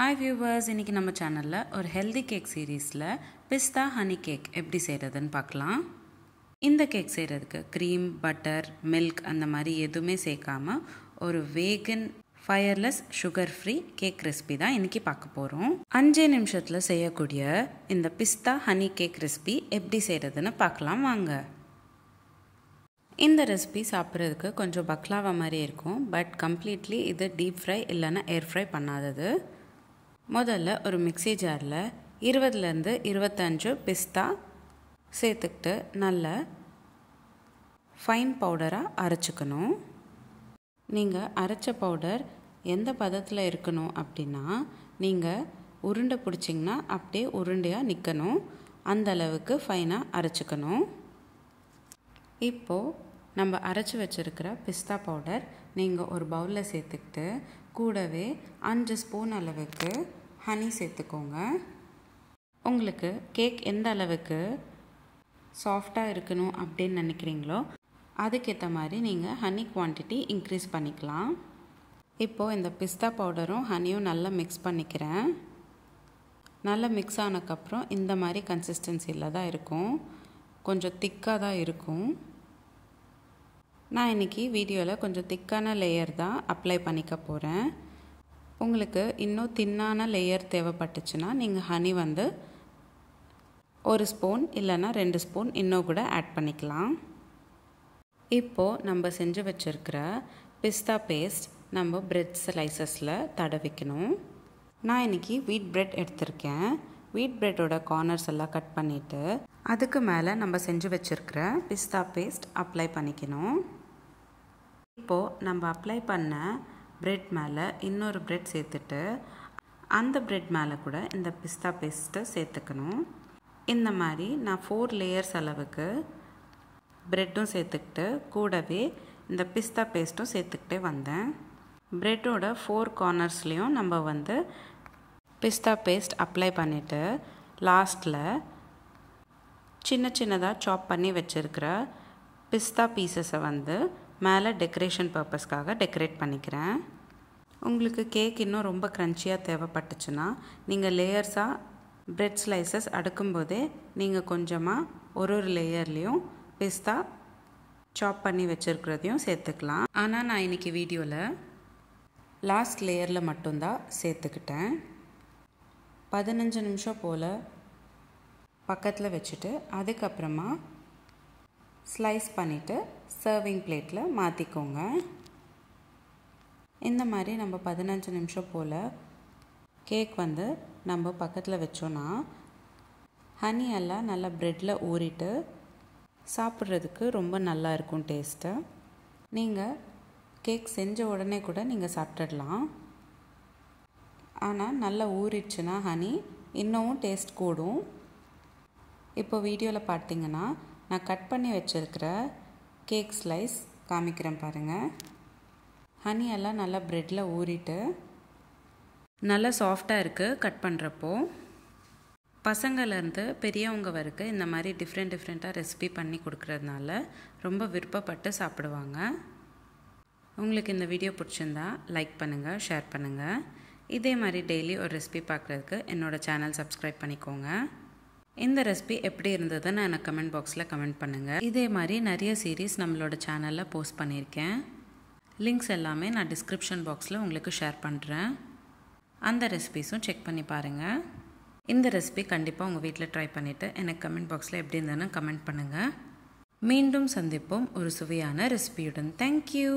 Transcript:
Hi viewers, இன்னைக்கு நம்ம சேனல்ல ஒரு ஹெல்தி கேக் சீரிஸ்ல பிஸ்தா ஹனி கேக் எப்படி செய்யறதுன்னு பார்க்கலாம். இந்த கேக் செய்யறதுக்கு cream, butter, milk அந்த மாதிரி எதுவுமே சேர்க்காம ஒரு vegan fireless sugar free cake recipe தான் இன்னைக்கு பார்க்க போறோம். 5 நிமிஷத்துல செய்யக்கூடிய இந்த பிஸ்தா ஹனி கேக் ரெசிபி எப்படி செய்யறதுன்னு பார்க்கலாம் வாங்க. இந்த ரெசிபி சாப்பிட்றதுக்கு கொஞ்சம் பக்லாவா மாதிரி இருக்கும், பட் கம்ப்ளீட்லி இது டீப் ஃப்ரை இல்லைன்னா ஏர் ஃப்ரை பண்ணாதது. முதல்ல ஒரு மிக்ஸி ஜாரில் 20லேருந்து 25 பிஸ்தா சேர்த்துக்கிட்டு நல்ல ஃபைன் பவுடராக அரைச்சிக்கணும். நீங்கள் அரைச்ச பவுடர் எந்த பதத்தில் இருக்கணும் அப்படின்னா, நீங்கள் உருண்டை பிடிச்சிங்கன்னா அப்படியே உருண்டையாக நிற்கணும், அந்த அளவுக்கு ஃபைனாக அரைச்சிக்கணும். இப்போது நம்ம அரைச்சி வச்சுருக்கிற பிஸ்தா பவுடர் நீங்கள் ஒரு பவுலில் சேர்த்துக்கிட்டு கூடவே 5 ஸ்பூன் அளவுக்கு ஹனி சேர்த்துக்கோங்க. உங்களுக்கு கேக் எந்த அளவுக்கு சாஃப்டாக இருக்கணும் அப்படின்னு நினைக்கிறீங்களோ அதுக்கேற்ற மாதிரி நீங்கள் ஹனி குவான்டிட்டி இன்க்ரீஸ் பண்ணிக்கலாம். இப்போது இந்த பிஸ்தா பவுடரும் ஹனியும் நல்லா மிக்ஸ் பண்ணிக்கிறேன். நல்லா மிக்ஸ் ஆனதுக்கப்புறம் இந்த மாதிரி கன்சிஸ்டன்சியில் தான் இருக்கும், கொஞ்சம் திக்காக தான் இருக்கும். நான் இன்றைக்கி வீடியோவில் கொஞ்சம் திக்கான லேயர் தான் அப்ளை பண்ணிக்க போகிறேன். உங்களுக்கு இன்னும் தின்னான லேயர் தேவைப்பட்டுச்சுன்னா நீங்கள் ஹனி வந்து 1 ஸ்பூன் இல்லைன்னா 2 ஸ்பூன் இன்னும் கூட ஆட் பண்ணிக்கலாம். இப்போது நம்ம செஞ்சு வச்சுருக்கிற பிஸ்தா பேஸ்ட் நம்ம பிரெட் ஸ்லைசஸில் தடவிக்கணும். நான் இன்றைக்கி வீட் பிரெட் எடுத்திருக்கேன். வீட் பிரெட்டோட கார்னர்ஸ் எல்லாம் கட் பண்ணிவிட்டு அதுக்கு மேலே நம்ம செஞ்சு வச்சுருக்கிற பிஸ்தா பேஸ்ட் அப்ளை பண்ணிக்கணும். இப்போது நம்ம அப்ளை பண்ண பிரெட் மேலே இன்னொரு பிரெட் சேர்த்துட்டு அந்த பிரெட் மேலே கூட இந்த பிஸ்தா பேஸ்ட்டை சேர்த்துக்கணும். இந்த மாதிரி நான் 4 லேயர்ஸ் அளவுக்கு பிரெட்டும் சேர்த்துக்கிட்டு கூடவே இந்த பிஸ்தா பேஸ்ட்டும் சேர்த்துக்கிட்டே வந்தேன். பிரெட்டோட 4 கார்னர்ஸ்லேயும் நம்ம வந்து பிஸ்தா பேஸ்ட் அப்ளை பண்ணிவிட்டு லாஸ்ட்டில் சின்ன சின்னதாக சாப் பண்ணி வச்சுருக்கிற பிஸ்தா பீசஸை வந்து மேலே டெக்கரேஷன் பர்பஸ்க்காக டெக்கரேட் பண்ணிக்கிறேன். உங்களுக்கு கேக் இன்னும் ரொம்ப க்ரன்ச்சியாக தேவைப்பட்டுச்சுன்னா நீங்கள் லேயர்ஸாக பிரெட் ஸ்லைசஸ் அடுக்கும்போதே நீங்கள் கொஞ்சமாக ஒரு லேயர்லேயும் பிஸ்தா சாப் பண்ணி வச்சுருக்கிறதையும் சேர்த்துக்கலாம். ஆனால் நான் இன்றைக்கி வீடியோவில் லாஸ்ட் லேயரில் மட்டும்தான் சேர்த்துக்கிட்டேன். 15 நிமிஷம் போல் பக்கத்தில் வச்சுட்டு அதுக்கப்புறமா ஸ்லைஸ் பண்ணிவிட்டு சர்விங் பிளேட்டில் மாற்றிக்கோங்க. இந்த மாதிரி நம்ம 15 நிமிஷம் போல் கேக் வந்து நம்ம பக்கத்தில் வச்சோன்னா ஹனி எல்லாம் நல்லா ப்ரெட்டில் ஊறிட்டு சாப்பிட்றதுக்கு ரொம்ப நல்லா இருக்கும் டேஸ்ட்டு. நீங்கள் கேக் செஞ்ச உடனே கூட நீங்கள் சாப்பிட்டுடலாம். ஆனால் நல்லா ஊறிடுச்சுன்னா ஹனி இன்னமும் டேஸ்ட் கூடும். இப்போ வீடியோவில் பார்த்தீங்கன்னா நான் கட் பண்ணி வச்சுருக்கிற கேக் ஸ்லைஸ் காமிக்கிறேன் பாருங்கள். ஹனி எல்லாம் நல்லா ப்ரெட்டில் ஊறிட்டு நல்லா சாஃப்டாக இருக்குது. கட் பண்ணுறப்போ பசங்கள்லேருந்து பெரியவங்க வரைக்கும் இந்த மாதிரி டிஃப்ரெண்ட்டாக ரெசிபி பண்ணி கொடுக்குறதுனால ரொம்ப விருப்பப்பட்டு சாப்பிடுவாங்க. உங்களுக்கு இந்த வீடியோ பிடிச்சிருந்தா லைக் பண்ணுங்கள், ஷேர் பண்ணுங்கள். இதே மாதிரி டெய்லி ஒரு ரெசிபி பார்க்குறதுக்கு என்னோடய சேனல் சப்ஸ்கிரைப் பண்ணிக்கோங்க. இந்த ரெசிபி எப்படி இருந்ததுன்னு எனக்கு கமெண்ட் பாக்ஸில் கமெண்ட் பண்ணுங்கள். இதே மாதிரி நிறைய சீரீஸ் நம்மளோட சேனலில் போஸ்ட் பண்ணியிருக்கேன். லிங்க்ஸ் எல்லாமே நான் டிஸ்கிரிப்ஷன் பாக்ஸில் உங்களுக்கு ஷேர் பண்ணுறேன். அந்த ரெசிபீஸும் செக் பண்ணி பாருங்கள். இந்த ரெசிபி கண்டிப்பாக உங்கள் வீட்டில் ட்ரை பண்ணிவிட்டு எனக்கு கமெண்ட் பாக்ஸில் எப்படி இருந்ததுன்னு கமெண்ட் பண்ணுங்கள். மீண்டும் சந்திப்போம் ஒரு சுவையான ரெசிபியுடன். தேங்க்யூ.